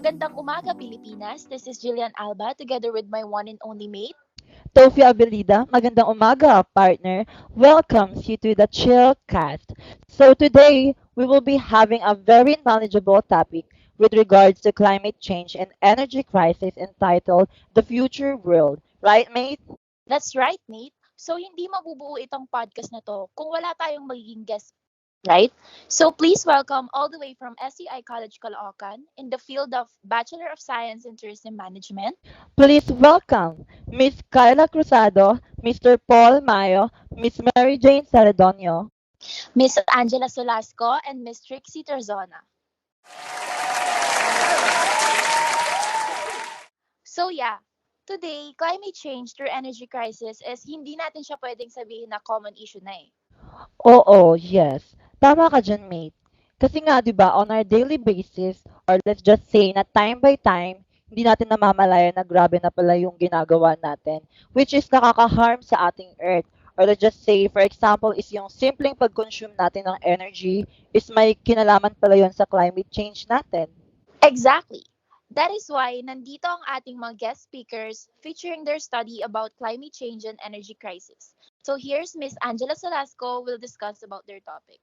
Magandang umaga, Pilipinas. This is Jillian Alba together with my one and only mate. Tofi Abilida, magandang umaga, partner. Welcomes you to the Chill Cast. So today, we will be having a very knowledgeable topic with regards to climate change and energy crisis entitled The Future World. Right, mate? That's right, mate. So hindi mabubuo itong podcast na to kung wala tayong magiging guest, right? So please welcome all the way from SEI College Caloocan in the field of Bachelor of Science in Tourism Management, Please welcome Miss Carla Cruzado, Mr. Paul Mayo, Miss Mary Jane Celedonio. Miss Angela Solasco, and Miss Trixie Terzona. So yeah, today, climate change through energy crisis is hindi natin siya pwedeng sabihin na common issue na eh. Oo, yes. Tama ka dyan, mate. Kasi nga, di ba, on our daily basis, or let's just say na time by time, hindi natin namamalaya na grabe na pala yung ginagawa natin, which is nakaka-harm sa ating earth. Or let's just say, for example, is yung simpleng pag-consume natin ng energy is may kinalaman pala yun sa climate change natin. Exactly. That is why nandito ang ating mga guest speakers featuring their study about climate change and energy crisis. So here's Miss Angela Solasco will discuss about their topic.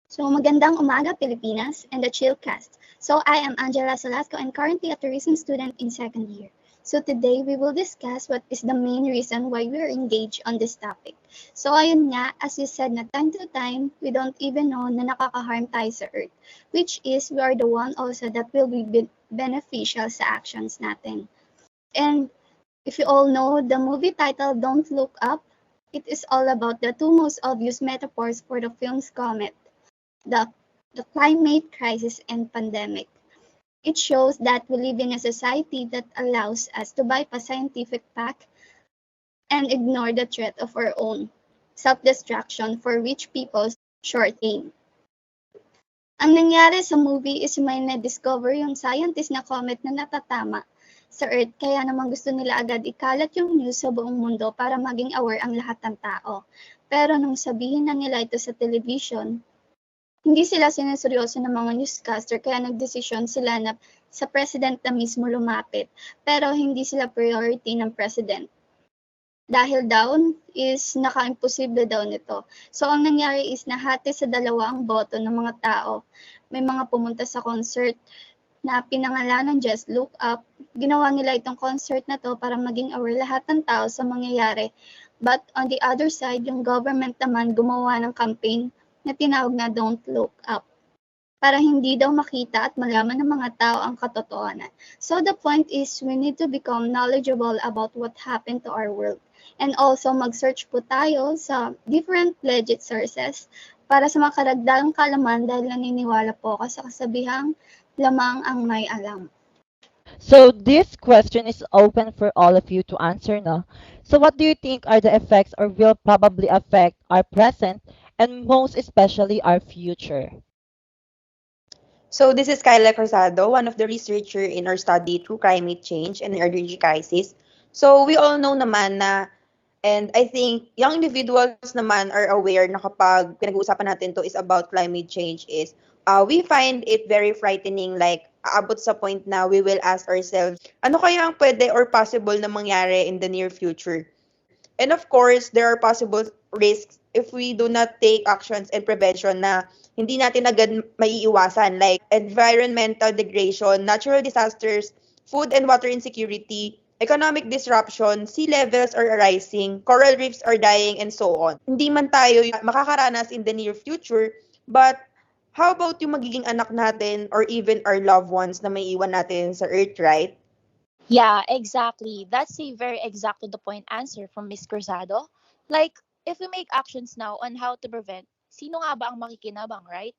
So, magandang umaga, Pilipinas, and the Chillcast. So, I am Angela Solasco and currently a tourism student in second year. So, today we will discuss what is the main reason why we are engaged on this topic. So, ayun nga, as you said na time to time, we don't even know na nakaka-harm tayo sa Earth, which is we are the one also that will be beneficial sa actions natin. And if you all know the movie title Don't Look Up, it is all about the two most obvious metaphors for the film's comet, the, the climate crisis and pandemic. It shows that we live in a society that allows us to bypass scientific fact and ignore the threat of our own self-destruction for rich people's short aim. Ang nangyari sa movie is may na-discover yung scientist na comet na natatama sa Earth, kaya naman gusto nila agad ikalat yung news sa buong mundo para maging aware ang lahat ng tao. Pero nung sabihin na nila ito sa television, hindi sila sineryoso ng mga newscaster kaya nagdesisyon sila na sa president na mismo lumapit, pero hindi sila priority ng president. Dahil daw is naka-imposible daw nito. So ang nangyari is nahati sa dalawa ang boto ng mga tao. May mga pumunta sa concert na pinangalanan Just Look Up. Ginawa nila itong concert na to para maging aware lahat ng tao sa mangyayari. But on the other side, yung government naman gumawa ng campaign na tinawag na Don't Look Up para hindi daw makita at malaman ng mga tao ang katotohanan. So the point is we need to become knowledgeable about what happened to our world. And also mag-search po tayo sa different legit sources para sa makaragdagang kalaman dahil naniniwala po ako sa kasabihang lamang ang may alam. So this question is open for all of you to answer, no? So what do you think are the effects or will probably affect our present and most especially our future? So this is Kyla Cruzado, one of the researcher in our study through climate change and energy crisis. So we all know naman na, and I think young individuals naman are aware na kapag pinag-uusapan natin to is about climate change is we find it very frightening, like aabot sa point na we will ask ourselves, ano kaya ang pwede or possible na mangyari in the near future? And of course, there are possible risks if we do not take actions and prevention na hindi natin agad maiiwasan, like environmental degradation, natural disasters, food and water insecurity, economic disruption, sea levels are rising, coral reefs are dying, and so on. Hindi man tayo makakaranas in the near future, but how about yung magiging anak natin or even our loved ones na may iwan natin sa earth, right? Yeah, exactly. That's a very exact to the point answer from Miss Cruzado. Like, if we make actions now on how to prevent, sino nga ba ang makikinabang, right?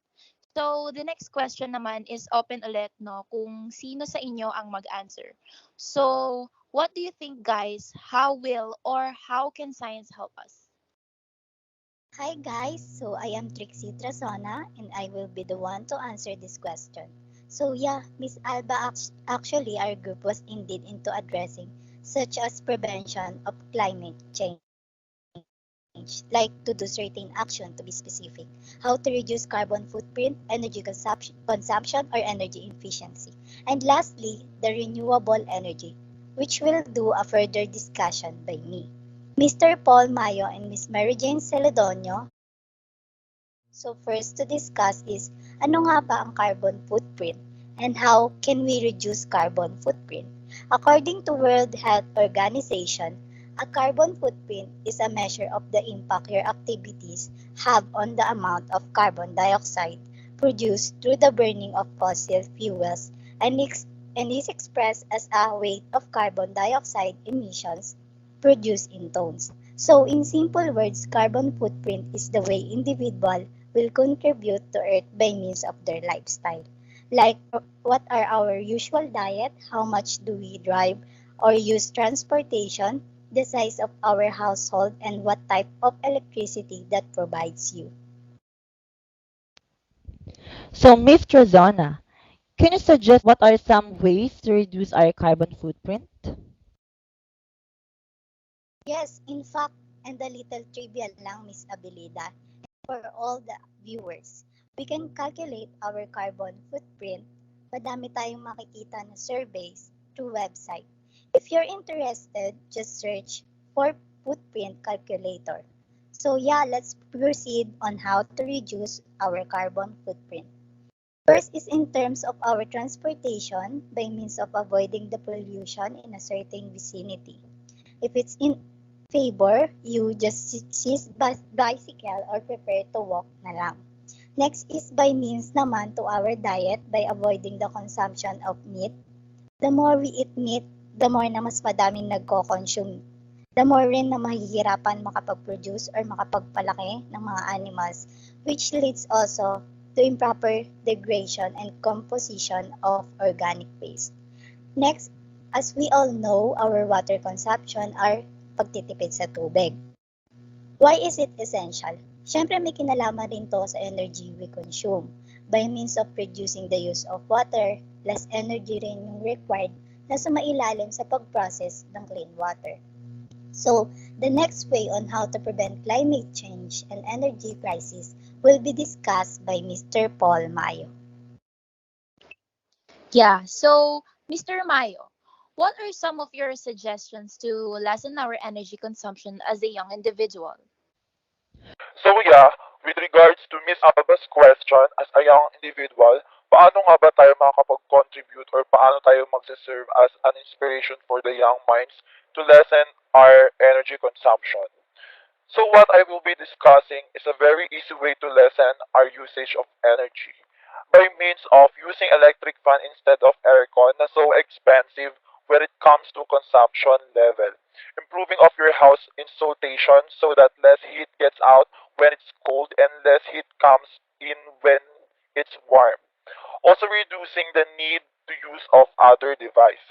So, the next question naman is open ulit, no, kung sino sa inyo ang mag-answer. So, what do you think, guys? How will or how can science help us? Hi guys, so I am Trixie Trasona and I will be the one to answer this question. So yeah, Miss Alba, actually our group was indeed into addressing such as prevention of climate change. change, like to do certain action to be specific, how to reduce carbon footprint, energy consumption or energy efficiency. And lastly, the renewable energy, which will do a further discussion by me. Mr. Paul Mayo and Ms. Mary Jane Celedonio. So first to discuss is ano nga ba ang carbon footprint and how can we reduce carbon footprint? According to World Health Organization, a carbon footprint is a measure of the impact your activities have on the amount of carbon dioxide produced through the burning of fossil fuels and, and is expressed as a weight of carbon dioxide emissions produced in tons. So in simple words, carbon footprint is the way individual will contribute to Earth by means of their lifestyle. Like what are our usual diet, how much do we drive or use transportation, the size of our household, and what type of electricity that provides you. So, Miss Trezona, can you suggest what are some ways to reduce our carbon footprint? Yes, in fact, and a little trivia lang, Miss Abilida, for all the viewers, we can calculate our carbon footprint. Madami tayong makikita na surveys through website. If you're interested, just search for footprint calculator. So yeah, let's proceed on how to reduce our carbon footprint. First is in terms of our transportation by means of avoiding the pollution in a certain vicinity. If it's in favor, you just seize bicycle or prefer to walk na lang. Next is by means naman to our diet by avoiding the consumption of meat. The more we eat meat, the more na mas madaming nagko-consume. The more rin na mahihirapan makapag-produce or makapagpalaki ng mga animals, which leads also to improper degradation and composition of organic waste. Next, as we all know, our water consumption are pagtitipid sa tubig. Why is it essential? Siyempre may kinalaman rin to sa energy we consume. By means of reducing the use of water, less energy rin yung required na sumailalim sa pag-process ng clean water. So, the next way on how to prevent climate change and energy crisis will be discussed by Mr. Paul Mayo. Yeah, so Mr. Mayo, what are some of your suggestions to lessen our energy consumption as a young individual? So yeah, with regards to Miss Alba's question, as a young individual, paano nga ba tayo makakapag-contribute or paano tayo magsiserve as an inspiration for the young minds to lessen our energy consumption? So what I will be discussing is a very easy way to lessen our usage of energy by means of using electric fan instead of aircon na so expensive when it comes to consumption level. Improving of your house insulation so that less heat gets out when it's cold and less heat comes in when it's warm. Also reducing the need to use of other device.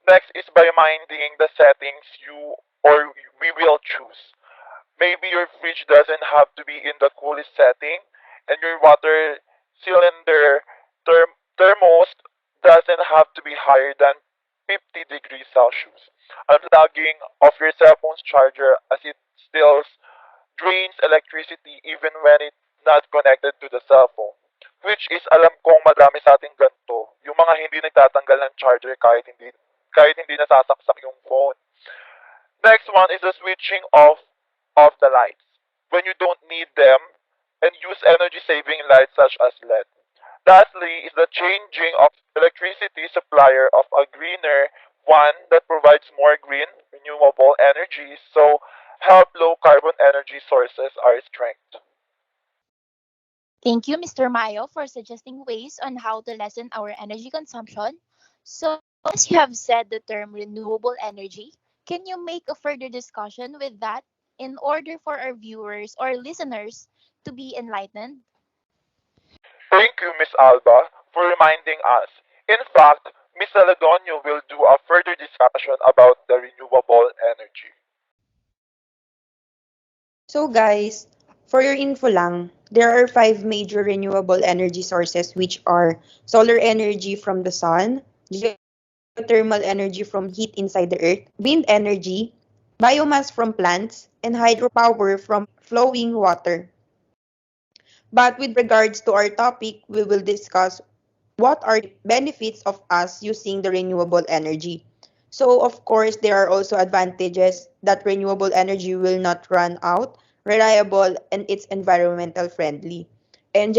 Next is by minding the settings you or we will choose. Maybe your fridge doesn't have to be in the coolest setting, and your water cylinder thermos doesn't have to be higher than 50 degrees Celsius. Unplugging of your cell phone's charger as it still drains electricity even when it's not connected to the cell phone. Which is alam kong madami sa ating ganito, yung mga hindi nagtatanggal ng charger kahit hindi nasasaksak yung phone. Next one is the switching off of the lights when you don't need them and use energy saving lights such as LED. Lastly is the changing of electricity supplier of a greener one that provides more green renewable energy so help low carbon energy sources are strength. Thank you, Mr. Mayo, for suggesting ways on how to lessen our energy consumption. So, as you have said the term renewable energy, can you make a further discussion with that in order for our viewers or listeners to be enlightened? Thank you, Miss Alba, for reminding us. In fact, Miss Celedonio will do a further discussion about the renewable energy. So guys, for your info lang, there are five major renewable energy sources which are solar energy from the sun, geothermal energy from heat inside the earth, wind energy, biomass from plants, and hydropower from flowing water. But with regards to our topic, we will discuss what are the benefits of us using the renewable energy. So, of course, there are also advantages that renewable energy will not run out, reliable, and it's environmental friendly. And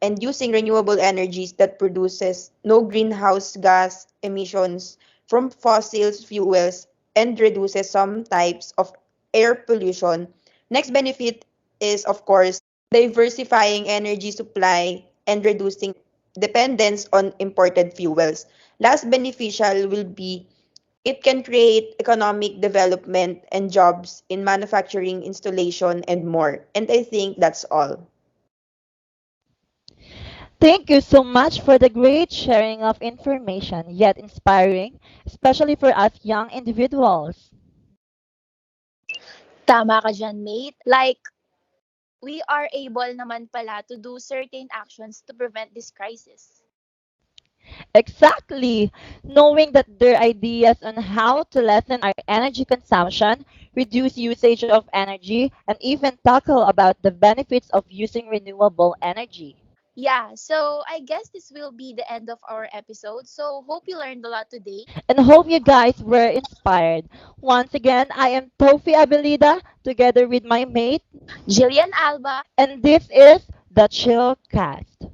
and using renewable energies that produces no greenhouse gas emissions from fossil fuels and reduces some types of air pollution. Next benefit is, of course, diversifying energy supply and reducing dependence on imported fuels. Last beneficial will be it can create economic development and jobs in manufacturing, installation, and more. And I think that's all. Thank you so much for the great sharing of information, yet inspiring, especially for us young individuals. Tama ka dyan, mate. Like, we are able naman pala to do certain actions to prevent this crisis. Exactly. Knowing that their ideas on how to lessen our energy consumption, reduce usage of energy, and even tackle about the benefits of using renewable energy. Yeah, so I guess this will be the end of our episode. So hope you learned a lot today. And hope you guys were inspired. Once again, I am Tofi Abilida together with my mate, Jillian Alba. and this is the Chill Cast.